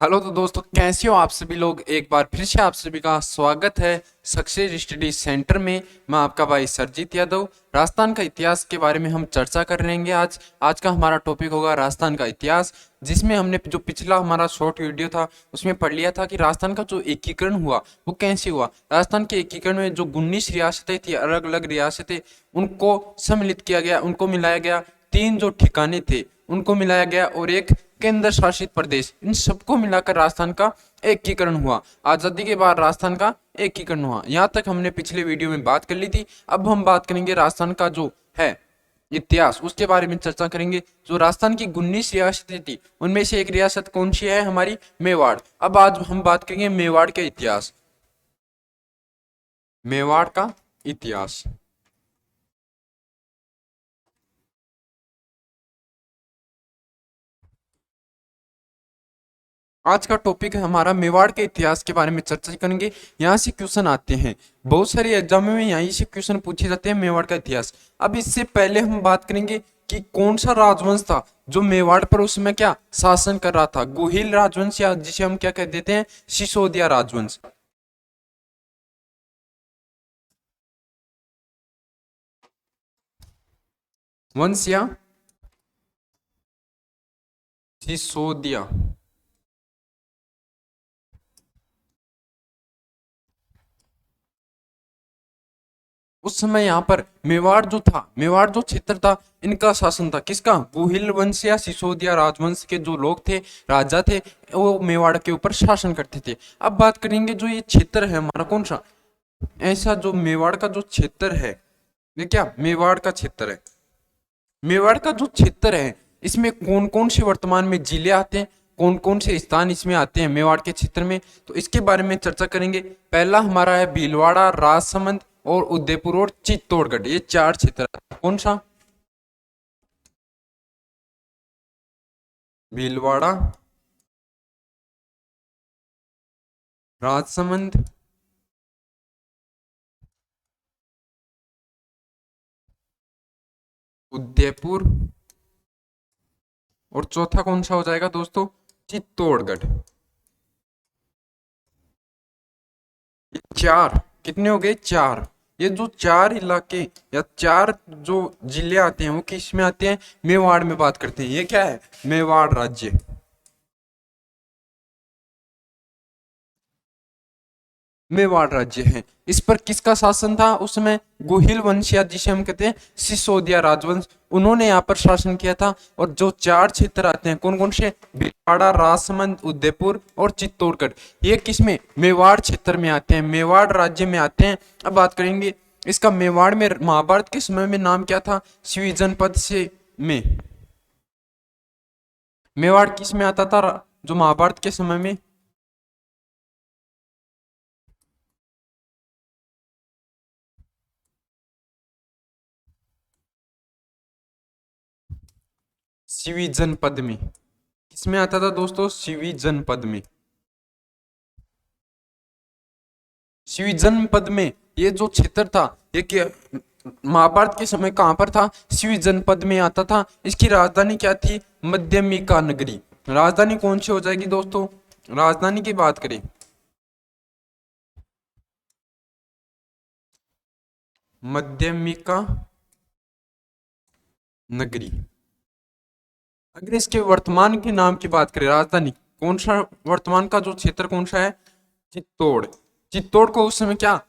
Hello तो दोस्तों, कैसे हो आप सभी लोग। एक बार फिर से आप सभी का स्वागत है सक्सेस स्टडी सेंटर में। मैं आपका भाई सरजीत यादव। राजस्थान का इतिहास के बारे में हम चर्चा कर लेंगे। आज का हमारा टॉपिक होगा राजस्थान का इतिहास, जिसमें हमने जो पिछला हमारा शॉर्ट वीडियो था उसमें पढ़ लिया था कि राजस्थान का जो एकीकरण हुआ वो कैसे हुआ। राजस्थान के एकीकरण में जो 19 रियासतें थी, अलग अलग रियासतें, उनको सम्मिलित किया गया, उनको मिलाया गया। तीन जो ठिकाने थे उनको मिलाया गया और एक केंद्र शासित प्रदेश, इन सबको मिलाकर राजस्थान का एकीकरण हुआ। आजादी के बाद राजस्थान का एकीकरण हुआ। यहाँ तक हमने पिछले वीडियो में बात कर ली थी। अब हम बात करेंगे राजस्थान का जो है इतिहास, उसके बारे में चर्चा करेंगे। जो राजस्थान की 19 रियासतें थी उनमें से एक रियासत कौन सी है? हमारी मेवाड़। अब आज हम बात करेंगे मेवाड़ के इतिहास। मेवाड़ का इतिहास। आज का टॉपिक है हमारा मेवाड़ के इतिहास के बारे में चर्चा करेंगे। यहाँ से क्वेश्चन आते हैं, बहुत सारे एग्जामों में यहीं से क्वेश्चन पूछे जाते हैं मेवाड़ का इतिहास। अब इससे पहले हम बात करेंगे कि कौन सा राजवंश था जो मेवाड़ पर उस समय क्या शासन कर रहा था। गुहिल राजवंश, या जिसे हम क्या कह देते हैं, सिसोदिया राजवंश। वंश या सिसोदिया। उस समय यहाँ पर मेवाड़ जो था, मेवाड़ जो क्षेत्र था, इनका शासन था किसका? गुहिल वंश या सिसोदिया राजवंश के जो लोग थे, राजा थे, वो मेवाड़ के ऊपर शासन करते थे। अब बात करेंगे जो ये क्षेत्र है हमारा कौन सा, ऐसा जो मेवाड़ का जो क्षेत्र है, ये क्या मेवाड़ का क्षेत्र है। मेवाड़ का जो क्षेत्र है इसमें कौन कौन से वर्तमान में जिले आते हैं, कौन कौन से स्थान इसमें आते हैं मेवाड़ के क्षेत्र में, तो इसके बारे में चर्चा करेंगे। पहला हमारा है भीलवाड़ा, राजसमंद और उदयपुर और चित्तौड़गढ़। ये चार क्षेत्र। कौन सा? भीलवाड़ा, राजसमंद, उदयपुर और चौथा कौन सा हो जाएगा दोस्तों? चित्तौड़गढ़। ये चार कितने हो गए? चार। ये जो चार इलाके या चार जो जिले आते हैं वो किस में आते हैं? मेवाड़ में बात करते हैं। ये क्या है? मेवाड़ राज्य। मेवाड़ राज्य है। इस पर किसका शासन था उस समय? गुहिल वंश, या जिसे हम कहते हैं सिसोदिया राजवंश, उन्होंने यहाँ पर शासन किया था। और जो चार क्षेत्र आते हैं कौन कौन से? भीलवाड़ा, राजसमंद, उदयपुर और चित्तौड़गढ़, ये किसमें? मेवाड़ क्षेत्र में आते हैं, मेवाड़ राज्य में आते हैं। अब बात करेंगे इसका। मेवाड़ में महाभारत के समय में नाम क्या था? शिवी जनपद से में मेवाड़ किस में आता था जो महाभारत के समय में? शिवी जनपद में। किसमें आता था दोस्तों? शिवी जनपद में। शिवी जनपद में ये जो क्षेत्र था, ये महाभारत के समय कहां पर था? शिवी जनपद में आता था। इसकी राजधानी क्या थी? मध्यमिका नगरी। राजधानी कौन सी हो जाएगी दोस्तों? राजधानी की बात करें, मध्यमिका नगरी। अगर इसके वर्तमान के नाम की बात करें, राजधानी कौन सा, वर्तमान का जो क्षेत्र कौन सा है? चित्तौड़। चित्तौड़ को उस समय क्या,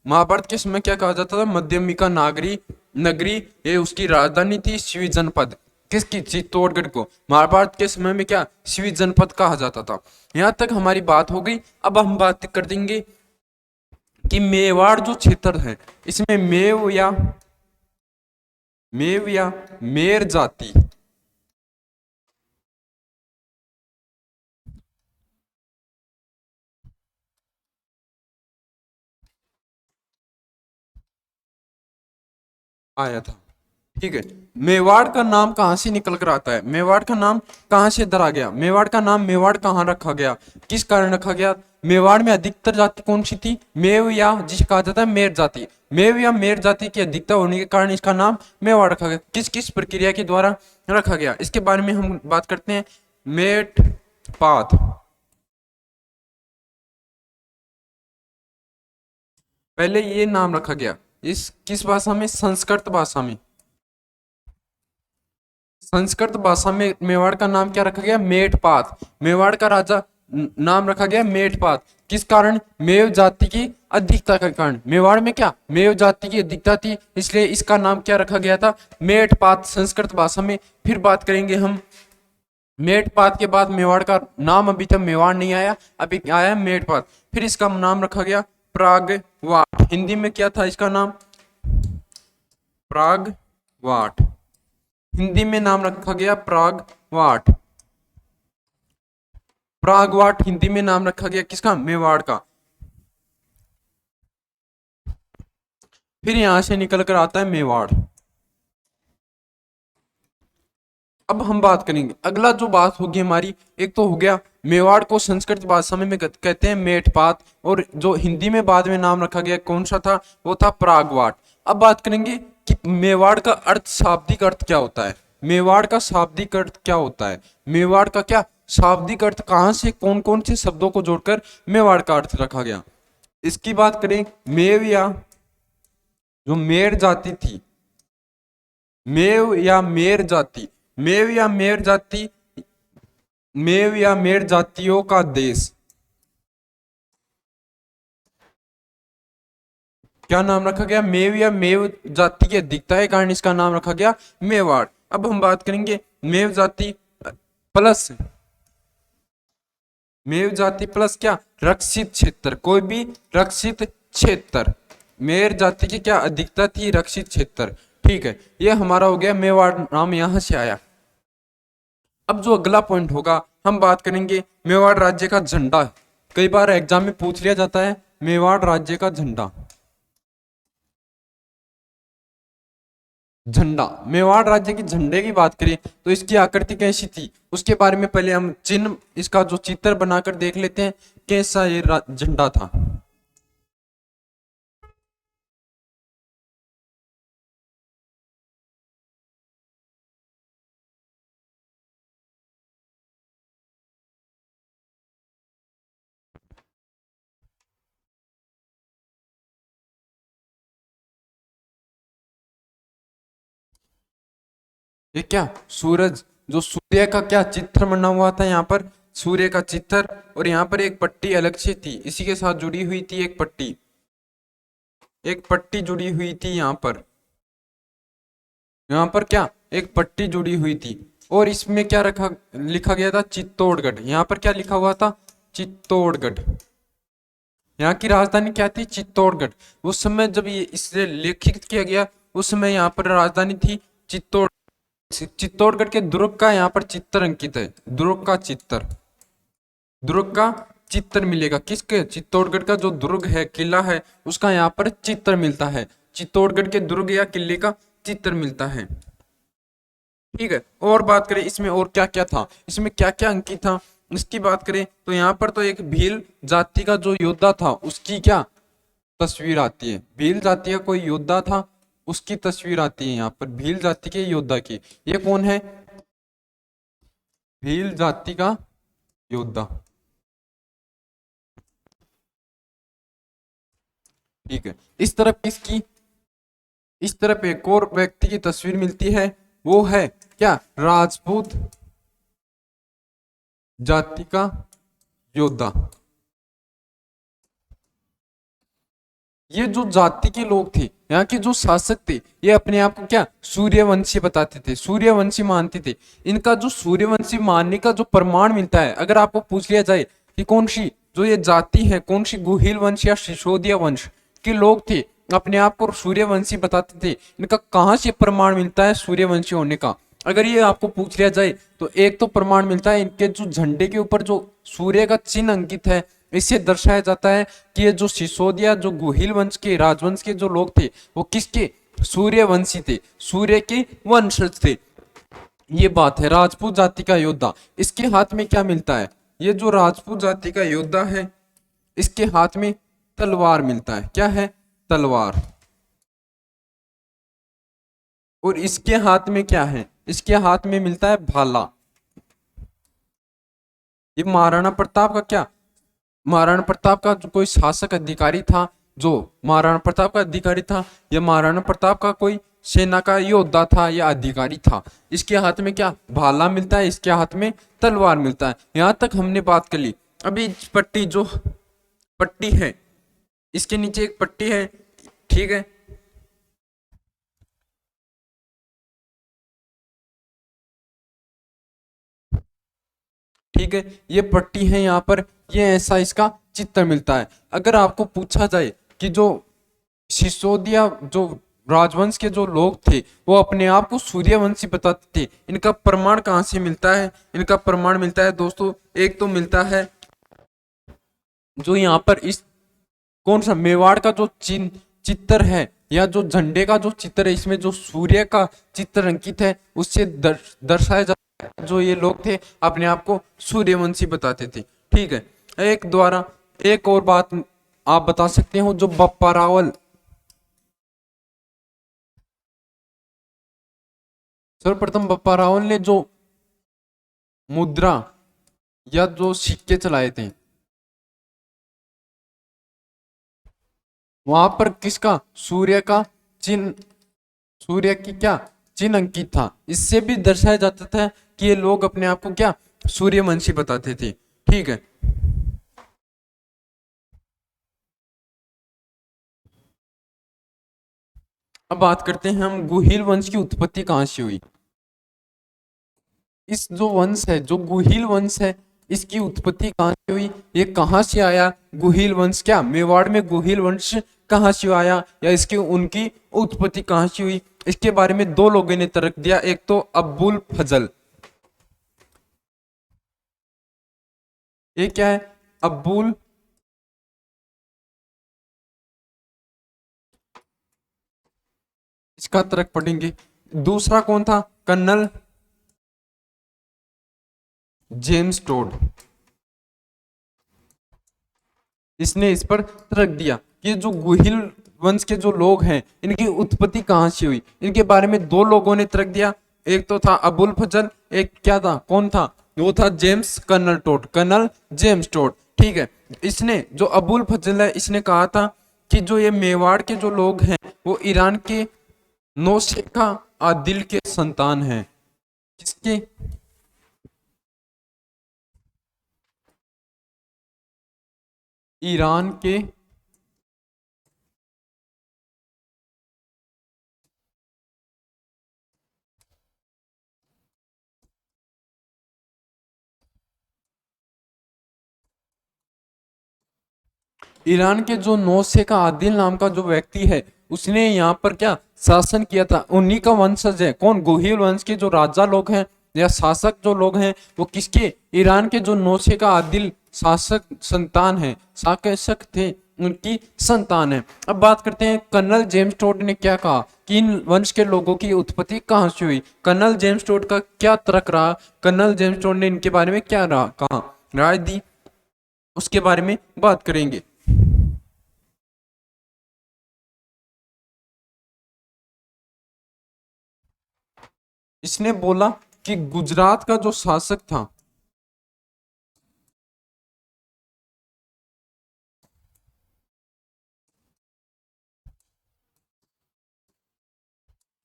महाभारत के समय क्या कहा जाता था? मध्यमिका नागरी नगरी। ये उसकी राजधानी थी। शिवी जनपद किसकी? चित्तौड़गढ़ को महाभारत के समय में क्या शिवी जनपद कहा जाता था। यहाँ तक हमारी बात हो गई। अब हम बात कर देंगे कि मेवाड़ जो क्षेत्र है इसमें मेव या मेर जाति आया था। ठीक है। मेवाड़ का नाम कहाँ से निकल कर आता है? मेवाड़ का नाम कहाँ से धरा गया? मेवाड़ का नाम मेवाड़ कहाँ रखा गया, किस कारण रखा गया? मेवाड़ में अधिकतर जाति कौन सी थी? मेव, या जिसे कहा जाता है मेर जाति। मेव या मेर जाति की अधिकता होने के कारण इसका नाम मेवाड़ रखा गया। किस किस प्रक्रिया के द्वारा रखा गया, इसके बारे में हम बात करते हैं। मेट पात। पहले ये नाम रखा गया। इस किस भाषा में? संस्कृत भाषा में। संस्कृत भाषा में मेवाड़ का नाम क्या रखा गया? मेटपात। मेवाड़ का राजा नाम रखा गया मेटपात। किस कारण? मेव जाति की अधिकता के कारण। मेवाड़ में क्या? मेव जाति की अधिकता थी, इसलिए इसका नाम क्या रखा गया था? मेटपात, संस्कृत भाषा में। फिर बात करेंगे हम मेटपात के बाद मेवाड़ का नाम अभी तक मेवाड़ नहीं आया, अभी आया मेटपात। फिर इसका नाम रखा गया प्रागवाट। हिंदी में क्या था इसका नाम? प्रागवाट। हिंदी में नाम रखा गया प्रागवाट। प्रागवाट हिंदी में नाम रखा गया किसका? मेवाड़ का। फिर यहां से निकल कर आता है मेवाड़। अब हम बात करेंगे, अगला जो बात होगी हमारी, एक तो हो गया मेवाड़ को संस्कृत भाषा में कहते हैं मेटपात, और जो हिंदी में बाद में नाम रखा गया कौन सा था? वो था प्रागवाट। अब बात करेंगे कि मेवाड़ का अर्थ, शाब्दिक अर्थ क्या होता है? मेवाड़ का शाब्दिक अर्थ क्या होता है? मेवाड़ का क्या शाब्दिक अर्थ, कहां से कौन कौन से शब्दों को जोड़कर मेवाड़ का अर्थ रखा गया? इसकी बात करें, मेव या जो मेर जाति थी, मेव या मेर जाति, मेव या मेर जाति, मेव या मेर जातियों का देश, क्या नाम रखा गया? मेव या मेव जाति की अधिकता है कारण इसका नाम रखा गया मेवाड़। अब हम बात करेंगे मेव जाति प्लस, मेव जाति प्लस क्या? रक्षित क्षेत्र, कोई भी रक्षित क्षेत्र। मेर जाति की क्या अधिकता थी? रक्षित क्षेत्र। ठीक है, ये हमारा हो गया मेवाड़ नाम यहां से आया। अब जो अगला पॉइंट होगा, हम बात करेंगे मेवाड़ राज्य का झंडा। कई बार एग्जाम में पूछ लिया जाता है मेवाड़ राज्य का झंडा। झंडा, मेवाड़ राज्य के झंडे की बात करें तो इसकी आकृति कैसी थी, उसके बारे में पहले हम चिन्ह, इसका जो चित्र बनाकर देख लेते हैं कैसा ये झंडा था। ये क्या? सूरज, जो सूर्य का क्या चित्र बना हुआ था यहाँ पर, सूर्य का चित्र, और यहाँ पर एक पट्टी अलग से थी, इसी के साथ जुड़ी हुई थी एक पट्टी, एक पट्टी जुड़ी हुई थी यहाँ पर, यहाँ पर क्या एक पट्टी जुड़ी हुई थी। और इसमें क्या रखा लिखा गया था? चित्तौड़गढ़। यहाँ पर क्या लिखा हुआ था? चित्तौड़गढ़। यहाँ की राजधानी क्या थी? चित्तौड़गढ़। उस समय जब ये इसे लिखित किया गया उस समय यहाँ पर राजधानी थी चित्तौड़। चित्तौड़गढ़ के दुर्ग का यहाँ पर चित्र अंकित है, दुर्ग का चित्र, दुर्ग का चित्र मिलेगा। किसके? चित्तौड़गढ़ का जो दुर्ग है, किला है, उसका यहाँ पर चित्र मिलता है। चित्तौड़गढ़ के दुर्ग या किले का चित्र मिलता है। ठीक है, और बात करें इसमें और क्या क्या था, इसमें क्या क्या अंकित था, इसकी बात करें तो यहाँ पर तो एक भील जाति का जो योद्धा था उसकी क्या तस्वीर आती है। भील जाति का कोई योद्धा था, उसकी तस्वीर आती है यहाँ पर, भील जाति के योद्धा की। ये कौन है? भील जाति का योद्धा। ठीक है, इस तरफ किसकी, इस तरफ एक और व्यक्ति की तस्वीर मिलती है, वो है क्या? राजपूत जाति का योद्धा। ये जो जाति के लोग थे, यहाँ के जो शासक थे, ये अपने आप को क्या सूर्यवंशी बताते थे, सूर्यवंशी मानते थे। इनका जो सूर्यवंशी मानने का जो प्रमाण मिलता है, अगर आपको पूछ लिया जाए कि कौन सी जो ये जाति है, कौन सी गुहिल वंश या सिसोदिया वंश के लोग थे, अपने आप को सूर्यवंशी बताते थे, इनका कहाँ से प्रमाण मिलता है सूर्यवंशी होने का? अगर ये आपको पूछ लिया जाए तो एक तो प्रमाण मिलता है इनके जो झंडे के ऊपर जो सूर्य का चिन्ह अंकित है, इससे दर्शाया जाता है कि ये जो सिसोदिया, जो गुहिल वंश के राजवंश के जो लोग थे, वो किसके? सूर्यवंशी थे, सूर्य के वंशज थे। ये बात है राजपूत जाति का योद्धा। इसके हाथ में क्या मिलता है? ये जो राजपूत जाति का योद्धा है, इसके हाथ में तलवार मिलता है। क्या है? तलवार। और इसके हाथ में क्या है? इसके हाथ में मिलता है भाला। ये महाराणा प्रताप का क्या, महाराणा प्रताप का जो कोई शासक अधिकारी था, जो महाराणा प्रताप का अधिकारी था या महाराणा प्रताप का कोई सेना का योद्धा था या अधिकारी था। इसके हाथ में क्या भाला मिलता है, इसके हाथ में तलवार मिलता है। यहाँ तक हमने बात कर ली। अभी पट्टी जो पट्टी है, इसके नीचे एक पट्टी है, ठीक है। ठीक है, ये पट्टी है यहाँ पर, ये ऐसा इसका चित्र मिलता है। अगर आपको पूछा जाए कि जो सिसोदिया जो राजवंश के जो लोग थे वो अपने आप को सूर्यवंशी बताते थे, इनका प्रमाण कहाँ से मिलता है? इनका प्रमाण मिलता है दोस्तों, एक तो मिलता है जो यहाँ पर इस कौन सा मेवाड़ का जो चित्र है या जो झंडे का जो चित्र है, इसमें जो सूर्य का चित्र अंकित है उससे दर्शाया जाता है जो ये लोग थे अपने आप को सूर्यवंशी बताते थे। ठीक है, एक द्वारा एक और बात आप बता सकते हो, जो बप्पा रावल, सर्वप्रथम बप्पा रावल ने जो मुद्रा या जो सिक्के चलाए थे वहां पर किसका, सूर्य का चिन्ह, सूर्य की क्या चिन्ह अंकित था। इससे भी दर्शाया जाता था कि ये लोग अपने आप को क्या सूर्यवंशी बताते थे। ठीक है, अब बात करते हैं हम गुहिल वंश की उत्पत्ति कहां से हुई। इस जो वंश है, जो गुहिल वंश है, इसकी उत्पत्ति कहां से हुई, ये कहां से आया गुहिल वंश, क्या मेवाड़ में गुहिल वंश कहां से आया या इसकी उनकी उत्पत्ति कहां से हुई? इसके बारे में दो लोगों ने तर्क दिया, एक तो अब्बुल फजल, ये क्या है अब्बुल, इसका तर्क पढ़ेंगे। दूसरा कौन था, कर्नल जेम्स टोड, इसने इस पर तर्क दिया कि जो गुहिल वंश के जो लोग हैं इनकी उत्पत्ति कहां से हुई। इनके बारे में दो लोगों ने तर्क दिया, एक तो था अबुल फजल, एक क्या था, कौन था, वो था James colonel Tod, colonel James Tod. ठीक है, इसने जो अबुल फजल है इसने कहा था कि जो ये मेवाड़ के जो लोग हैं वो ईरान के नौशेखा आदिल के संतान हैं। किसके, ईरान के ईरान के जो नौशेखा आदिल नाम का जो व्यक्ति है उसने यहाँ पर क्या शासन किया था, उन्हीं का वंशज है। कौन, गुहिल वंश के जो राजा लोग हैं या शासक जो लोग हैं वो किसके, ईरान के जो नौशेखा आदिल शासक संतान है, शासक थे उनकी संतान है। अब बात करते हैं कर्नल जेम्स टोड ने क्या कहा कि इन वंश के लोगों की उत्पत्ति कहाँ से हुई। कर्नल जेम्स टोड का क्या तर्क रहा, कर्नल जेम्स टोड ने इनके बारे में क्या रहा कहा राय दी, उसके बारे में बात करेंगे। इसने बोला कि गुजरात का जो शासक था,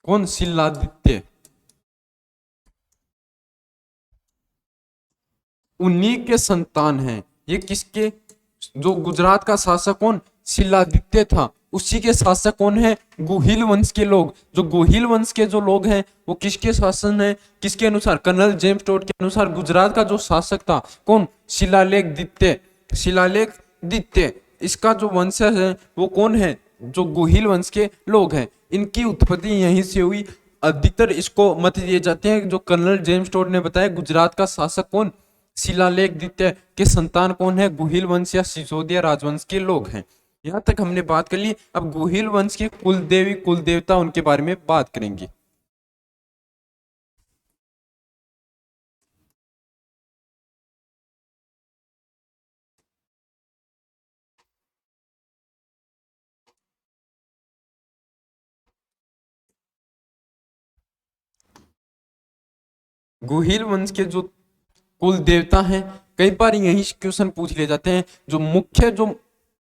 कौन, शिलादित्य, उन्हीं के संतान हैं ये। किसके, जो गुजरात का शासक कौन, शिलादित्य था, उसी के शासक कौन है, गुहिल वंश के लोग। जो गुहिल वंश के जो लोग हैं वो किसके शासन है, किसके अनुसार, कर्नल जेम्स टोड के अनुसार गुजरात का जो शासक था कौन, शिलालेख दित्य, शिलालेख दित्य। इसका जो वंशज है वो कौन है, जो गुहिल वंश के लोग हैं, इनकी उत्पत्ति यहीं से हुई। अधिकतर इसको मत दिए जाते हैं, जो कर्नल जेम्स टोड ने बताया गुजरात का शासक कौन, शिलालेख दित्य के संतान कौन है, गुहिल वंश या सिसोदिया राजवंश के लोग हैं। यहाँ तक हमने बात कर ली। अब गुहिल वंश के कुल देवी कुल देवता उनके बारे में बात करेंगे। गुहिल वंश के जो कुल देवता हैं, कई बार यही क्वेश्चन पूछ लिए जाते हैं। जो मुख्य जो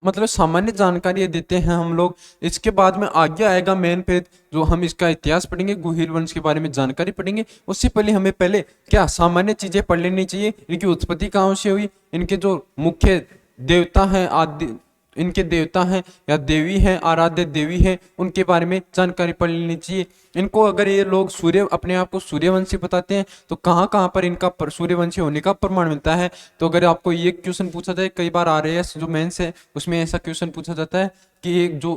मतलब सामान्य जानकारी देते हैं हम लोग। इसके बाद में आगे आएगा मेन पेज, जो हम इसका इतिहास पढ़ेंगे, गुहिल वंश के बारे में जानकारी पढ़ेंगे। उससे पहले हमें पहले क्या सामान्य चीजें पढ़ लेनी चाहिए। इनकी उत्पत्ति कहाँ से हुई, इनके जो मुख्य देवता हैं, आदि इनके देवता हैं या देवी हैं, आराध्य देवी है, उनके बारे में जानकारी पढ़ लेनी चाहिए। इनको अगर ये लोग सूर्य अपने आप को सूर्यवंशी बताते हैं तो कहाँ कहाँ पर इनका सूर्यवंशी होने का प्रमाण मिलता है। तो अगर आपको ये क्वेश्चन पूछा जाए, कई बार RAS जो मेंस है उसमें ऐसा क्वेश्चन पूछा जाता है कि एक जो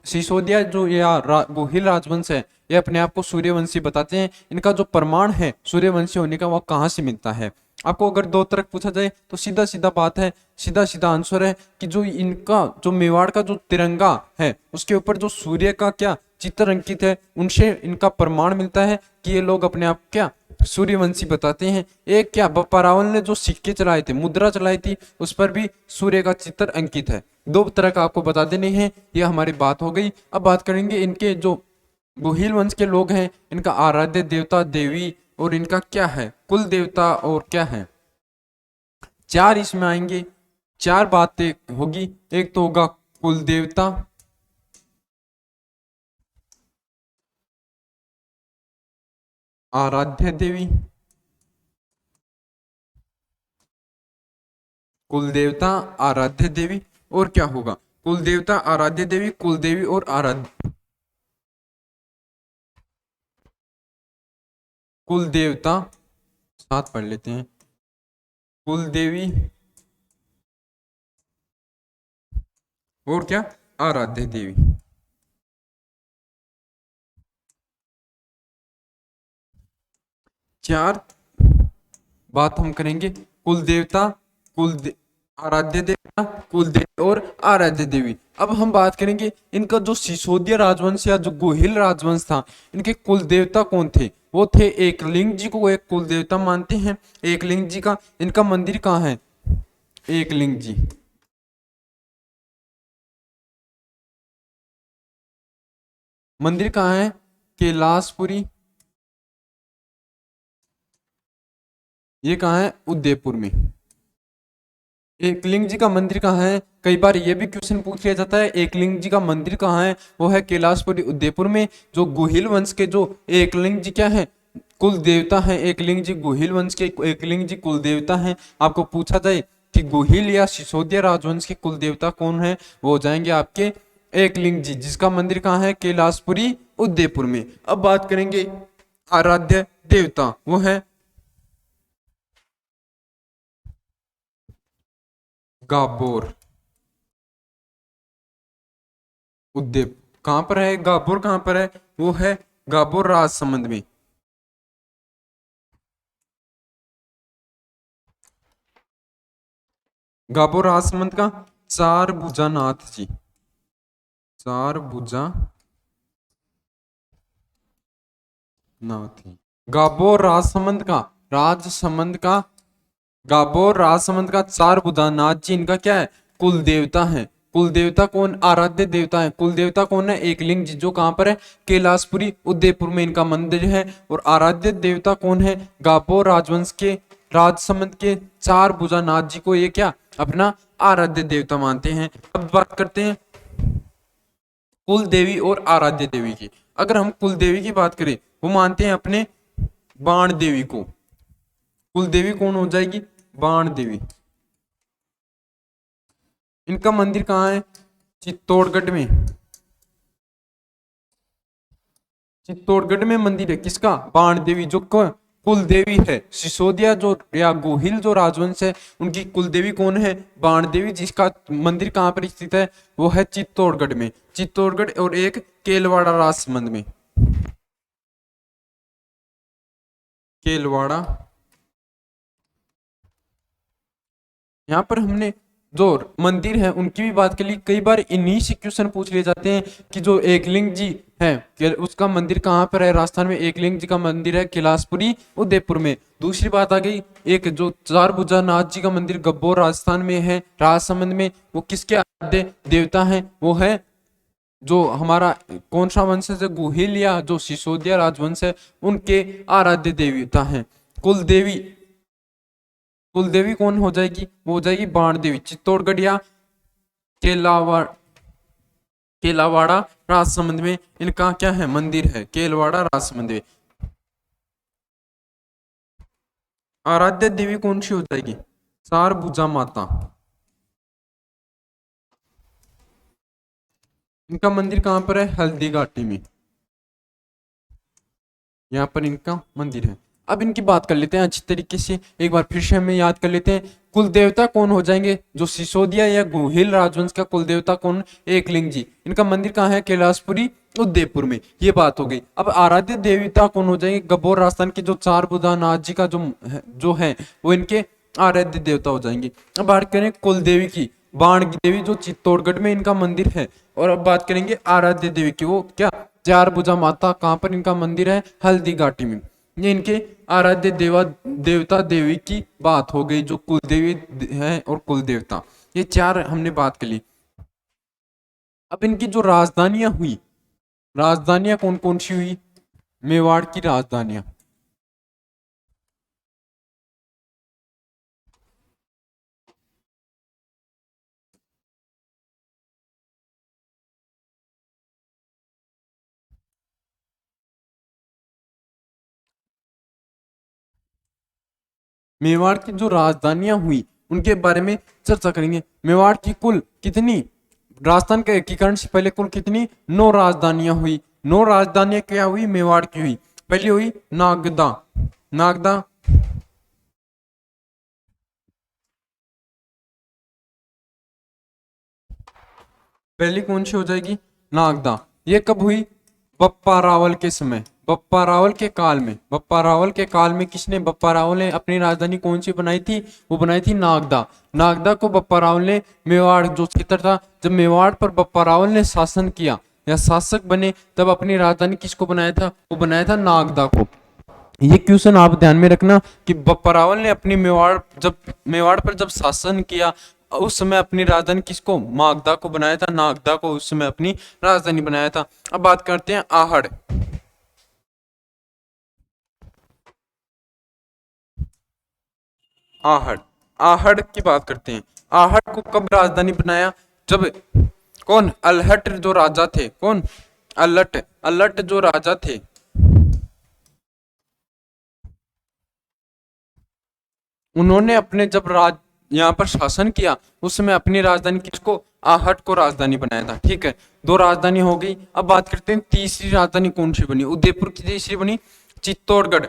सिसोदिया जो या गोहिल राजवंश है, ये अपने आप को सूर्यवंशी बताते हैं, इनका जो प्रमाण है सूर्यवंशी होने का वो कहाँ से मिलता है। आपको अगर दो तरफ पूछा जाए तो सीधा सीधा बात है, सीधा सीधा आंसर है कि जो इनका जो मेवाड़ का जो तिरंगा है उसके ऊपर जो सूर्य का क्या चित्र अंकित है, उनसे इनका प्रमाण मिलता है कि ये लोग अपने आप क्या सूर्यवंशी बताते हैं। एक क्या बप्पारावल ने जो सिक्के चलाए थे, मुद्रा चलाई थी, उस पर भी सूर्य का चित्र अंकित है। दो तरह का आपको बता देने हैं। ये हमारी बात हो गई। अब बात करेंगे इनके जो गोहिल वंश के लोग हैं, इनका आराध्य देवता देवी और इनका क्या है कुल देवता और क्या है। चार इसमें आएंगे, चार बातें होगी। एक तो होगा कुल देवता, आराध्य देवी, कुल देवता, आराध्य देवी और क्या होगा कुल देवता, आराध्य देवी, कुल देवी और आराध्य। कुल देवता साथ पढ़ लेते हैं, कुल देवी और क्या आराध्य देवी। चार बात हम करेंगे, कुल देवता, आराध्य देवता, कुल देवी और आराध्य देवी। अब हम बात करेंगे इनका जो सिसोदिया राजवंश या जो गोहिल राजवंश था, इनके कुल देवता कौन थे। वो थे एकलिंग जी को एक कुल देवता मानते हैं। एकलिंग जी का इनका मंदिर कहाँ है, एकलिंग जी मंदिर कहाँ है, कैलाशपुरी। ये कहाँ है, उदयपुर में। एकलिंग जी का मंदिर कहाँ है, कई बार ये भी क्वेश्चन पूछ लिया जाता है, एकलिंग जी का मंदिर कहाँ है। वो है कैलाशपुरी उदयपुर में। जो गोहिल वंश के जो एकलिंग जी क्या है, कुल देवता है। एकलिंग जी गोहिल वंश के एकलिंग जी कुल देवता हैं। आपको पूछा जाए कि गोहिल या सिसोदिया राजवंश के कुल देवता कौन है, वो हो जाएंगे आपके एकलिंग जी, जिसका मंदिर कहाँ है, कैलाशपुरी उदयपुर में। अब बात करेंगे आराध्य देवता, वो है गाबोर। उद्यप कहाँ पर है, गाबोर कहाँ पर है, वो है गाबोर राजसमंद में। गाबोर राजसमंद का चार भुजा नाथ जी, चार भुजा नाथ जी। गाबोर राजसमंद का, राजसमंद का गाबोर राजसमंद का चार भुजा नाथ जी इनका क्या है, कुल देवता है। कुल देवता कौन, आराध्य देवता है। कुल देवता कौन है, एकलिंग जी, जो कहां पर है, कैलाशपुरी उदयपुर में इनका मंदिर है। और आराध्य देवता कौन है, गाबोर राजवंश के राजसमंद के चार भुजा नाथ जी को ये क्या अपना आराध्य देवता मानते हैं। अब बात करते हैं कुल देवी और आराध्य देवी की। अगर हम कुल देवी की बात करें, वो मानते हैं अपने बाण देवी को। कुल देवी कौन हो जाएगी, बाण देवी। इनका मंदिर कहाँ है, चित्तौड़गढ़ में। चित्तौड़गढ़ में मंदिर है किसका, बाण देवी, जो कुल देवी है। सिसोदिया जो या गोहिल जो राजवंश है, उनकी कुल देवी कौन है, बाण देवी, जिसका मंदिर कहाँ पर स्थित है, वो है चित्तौड़गढ़ में। चित्तौड़गढ़ और एक केलवाड़ा राजसमंद में, केलवाड़ा। यहाँ पर हमने जो मंदिर है उनकी भी बात कर ली। कई बार इन्हीं से क्वेश्चन पूछ लिए जाते हैं कि जो एकलिंग जी है उसका मंदिर कहाँ पर है, राजस्थान में एकलिंग जी का मंदिर है कैलाशपुरी उदयपुर में। दूसरी बात आ गई, एक जो चार भुजा नाथ जी का मंदिर गब्बोर राजस्थान में है, राजसमंद में, वो किसके आराध्य देवता हैं, वो है जो हमारा कौन सा वंश है, गोहिल या जो सिसोदिया राजवंश है, उनके आराध्य देवता हैं। कुल देवी, कुल देवी कौन हो जाएगी, वो हो जाएगी बाण देवी। चित्तौड़गढ़ या केलावा केलावाड़ा राजसमंद में इनका क्या है, मंदिर है, केलवाड़ा राजसमंद में। आराध्य देवी कौन सी हो जाएगी, सारभुजा माता। इनका मंदिर कहां पर है, हल्दी घाटी में, यहाँ पर इनका मंदिर है। अब इनकी बात कर लेते हैं अच्छी तरीके से, एक बार फिर से हमें याद कर लेते हैं। कुल देवता कौन हो जाएंगे, जो सिसोदिया या गोहिल राजवंश का कुल देवता कौन, एकलिंग जी। इनका मंदिर कहाँ है, कैलाशपुरी उदयपुर में। ये बात हो गई। अब आराध्य देवता कौन हो जाएंगे, गब्बोर राजस्थान के जो चार बुधानाथ जी का जो है वो इनके आराध्य देवता हो जाएंगे। अब बात करें कुल देवी की, बाण की देवी जो चित्तौड़गढ़ में इनका मंदिर है। और अब बात करेंगे आराध्य देवी की, वो क्या, चार भुजा माता, कहां पर इनका मंदिर है, हल्दी घाटी में। ये इनके आराध्य देवता देवी की बात हो गई, जो कुल देवी है और कुल देवता, ये चार हमने बात कर ली। अब इनकी जो राजधानियां हुई, राजधानियां कौन कौन सी हुई, मेवाड़ की राजधानियां। मेवाड़ की जो राजधानियां हुई उनके बारे में चर्चा करेंगे। मेवाड़ की कुल कितनी, राजस्थान के एकीकरण से पहले कुल कितनी, 9 राजधानियां हुई। 9 राजधानियां क्या हुई, मेवाड़ की हुई। पहली हुई नागदा, नागदा पहली कौन सी हो जाएगी, नागदा। ये कब हुई, बप्पा रावल के समय, बप्पा रावल के काल में। बप्पा रावल के काल में किसने, बप्पा रावल ने अपनी राजधानी कौन सी बनाई थी, वो बनाई थी नागदा। नागदा को बप्पा रावल ने, मेवाड़ जो क्षेत्र था, जब मेवाड़ पर बप्पा रावल ने शासन किया या शासक बने, तब अपनी राजधानी किसको बनाया था, वो बनाया था नागदा को। ये क्वेश्चन आप ध्यान में रखना कि बप्पा रावल ने अपनी मेवाड़ पर जब शासन किया, उस समय अपनी राजधानी किसको, नागदा को बनाया था। नागदा को उस समय अपनी राजधानी बनाया था। अब बात करते हैं आहड़। आहड़, आहड़ की बात करते हैं। आहड़ को कब राजधानी बनाया, जब कौन, अल्हट जो राजा थे, कौन, अल्लट, अल्लट जो राजा थे, उन्होंने अपने जब यहाँ पर शासन किया, उस समय अपनी राजधानी किसको, आहट को राजधानी बनाया था। ठीक है, 2 राजधानी हो गई। अब बात करते हैं तीसरी राजधानी कौन सी बनी, उदयपुर की तीसरी बनी चित्तौड़गढ़।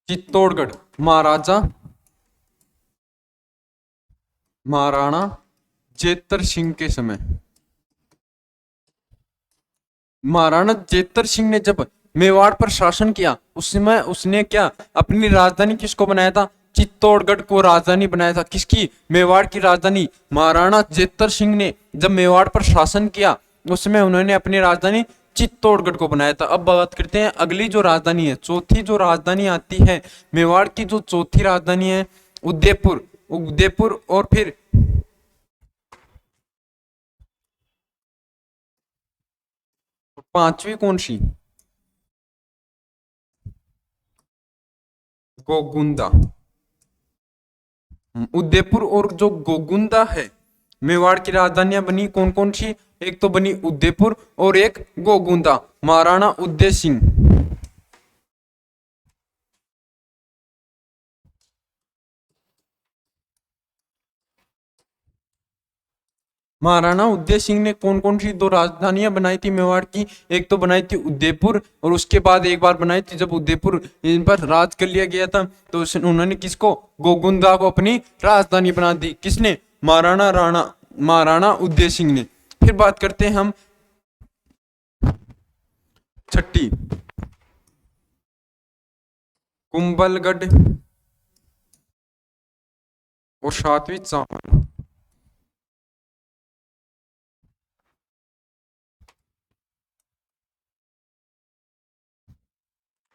चित्तौड़गढ़ महाराजा महाराणा जेतर सिंह के समय, महाराणा जेतर सिंह ने जब मेवाड़ पर शासन किया, उस समय उसने क्या, अपनी राजधानी किसको बनाया था, चित्तौड़गढ़ को राजधानी बनाया था। किसकी, मेवाड़ की राजधानी। महाराणा जेतर सिंह ने जब मेवाड़ पर शासन किया, उस समय उन्होंने अपनी राजधानी चित्तौड़गढ़ को बनाया था। अब बात करते हैं अगली जो राजधानी है, चौथी जो राजधानी आती है मेवाड़ की, जो चौथी राजधानी है उदयपुर। उदयपुर और फिर पांचवी कौन सी, गोगुंदा। उदयपुर और जो गोगुंदा है, मेवाड़ की राजधानियां बनी कौन कौन सी, एक तो बनी उदयपुर और एक गोगुंदा, महाराणा उदय सिंह। महाराणा उदय सिंह ने कौन कौन सी 2 राजधानियां बनाई थी मेवाड़ की, एक तो बनाई थी उदयपुर, और उसके बाद एक बार बनाई थी जब उदयपुर इन पर राज कर लिया गया था, तो उन्होंने किसको, गोगुंदा को अपनी राजधानी बना दी। किसने, महाराणा उदय सिंह ने। फिर बात करते हैं हम छठी, कुंभलगढ़ और सातवीं चांवल।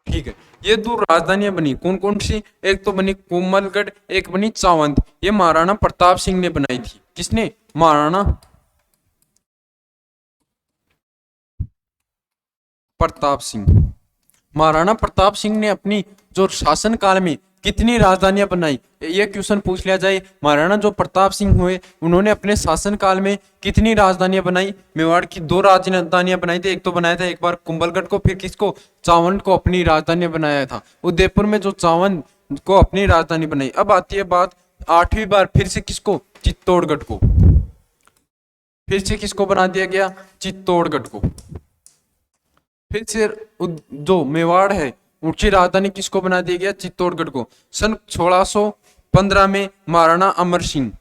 ठीक है, ये 2 राजधानियां बनी कौन कौन सी, एक तो बनी कोमलगढ़, एक बनी चावंत। ये महाराणा प्रताप सिंह ने बनाई थी। किसने, महाराणा प्रताप सिंह। महाराणा प्रताप सिंह ने अपनी जो शासन काल में कितनी राजधानियां बनाई, ये क्वेश्चन पूछ लिया जाए। महाराणा जो प्रताप सिंह हुए उन्होंने अपने शासन काल में कितनी राजधानियां बनाई? मेवाड़ की 2 राजधानियां बनाई थी। एक तो बनाया था एक बार कुंभलगढ़ को, फिर किसको? चावंड को अपनी राजधानी बनाया था। उदयपुर में जो चावंड को अपनी राजधानी बनाई। अब आती है बात 8वीं बार फिर से किसको? चित्तौड़गढ़ को। फिर से किसको बना दिया गया? चित्तौड़गढ़ को। फिर से जो मेवाड़ है उसकी राजधानी किसको बना दिया गया? चित्तौड़गढ़ को। सन 1615 में महाराणा अमर सिंह,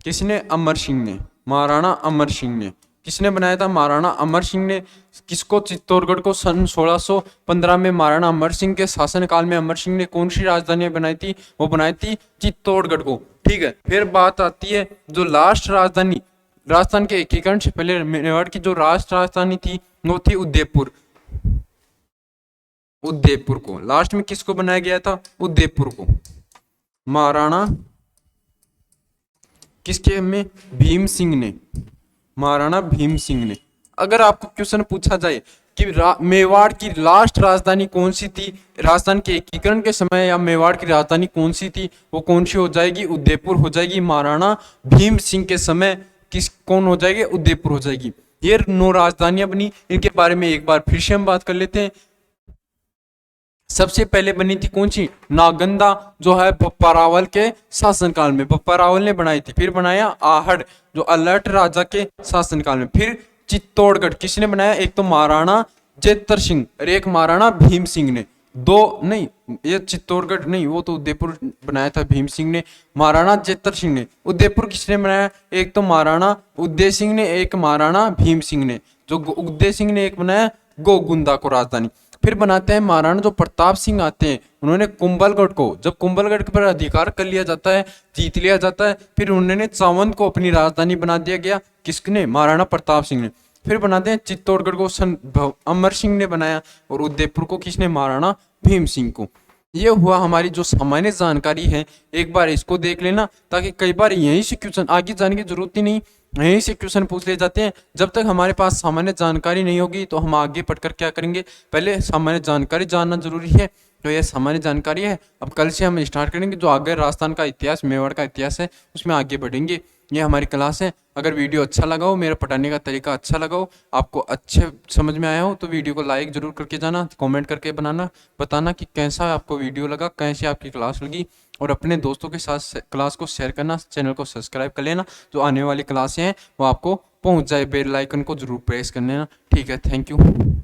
किसने? अमर सिंह ने, महाराणा अमर सिंह ने। किसने बनाया था? महाराणा अमर सिंह ने। किसको? चित्तौड़गढ़ को। सन 1615 में महाराणा अमर सिंह के शासनकाल में अमर सिंह ने कौन सी राजधानी बनाई थी? वो बनाई थी चित्तौड़गढ़ को। ठीक है, फिर बात आती है जो लास्ट राजधानी, राजस्थान के एकीकरण से पहले मेवाड़ की जो राष्ट्र राजधानी थी वो थी उदयपुर। उदयपुर को लास्ट में किसको बनाया गया था? उदयपुर को। महाराणा किसके में? भीम सिंह ने, महाराणा भीम सिंह ने। अगर आपको क्वेश्चन पूछा जाए कि मेवाड़ की लास्ट राजधानी कौन सी थी राजस्थान के एकीकरण के समय, या मेवाड़ की राजधानी कौन सी थी, वो कौन सी हो जाएगी? उदयपुर हो जाएगी। महाराणा भीम सिंह के समय कौन हो जाएगी? उदयपुर हो जाएगी। ये 9 राजधानियां बनी, इनके बारे में एक बार फिर से हम बात कर लेते हैं। सबसे पहले बनी थी कौन सी? नागंदा, जो है बप्पा रावल के शासनकाल में, बप्पा रावल ने बनाई थी। फिर बनाया आहड़, जो अलर्ट राजा के शासनकाल में। फिर चित्तौड़गढ़ किसने बनाया? एक तो महाराणा जेतर सिंह और एक महाराणा भीम सिंह ने। 2 नहीं, ये चित्तौड़गढ़ नहीं, वो तो उदयपुर बनाया था भीम सिंह ने। महाराणा जेतर सिंह ने। उदयपुर किसने बनाया? एक तो महाराणा उदय सिंह ने, एक महाराणा भीम सिंह ने। जो उदय सिंह ने एक बनाया गोगुंदा को राजधानी। फिर बनाते हैं महाराणा जो प्रताप सिंह आते हैं, उन्होंने कुंभलगढ़ को, जब कुंभलगढ़ पर अधिकार कर लिया जाता है, जीत लिया जाता है, फिर उन्होंने चावंद को अपनी राजधानी बना दिया गया। किसने? महाराणा प्रताप सिंह ने। फिर बनाते हैं चित्तौड़गढ़ को सन अमर सिंह ने बनाया, और उदयपुर को किसने? महाराणा भीम सिंह को। ये हुआ हमारी जो सामान्य जानकारी है, एक बार इसको देख लेना, ताकि कई बार यहीं से क्वेश्चन, आगे जाने की जरूरत ही नहीं, यहीं से क्वेश्चन पूछ ले जाते हैं। जब तक हमारे पास सामान्य जानकारी नहीं होगी तो हम आगे पढ़कर क्या करेंगे? पहले सामान्य जानकारी जानना जरूरी है। तो यह सामान्य जानकारी है। अब कल से हम स्टार्ट करेंगे जो आगे राजस्थान का इतिहास, मेवाड़ का इतिहास है, उसमें आगे बढ़ेंगे। ये हमारी क्लास है। अगर वीडियो अच्छा लगा हो, मेरा पढ़ाने का तरीका अच्छा लगा हो, आपको अच्छे समझ में आया हो, तो वीडियो को लाइक जरूर करके जाना, कमेंट करके बताना कि कैसा आपको वीडियो लगा, कैसे आपकी क्लास लगी, और अपने दोस्तों के साथ क्लास को शेयर करना, चैनल को सब्सक्राइब कर लेना, जो आने वाली क्लासें हैं वो आपको पहुंच जाए। बेल आइकन को जरूर प्रेस कर लेना। ठीक है, थैंक यू।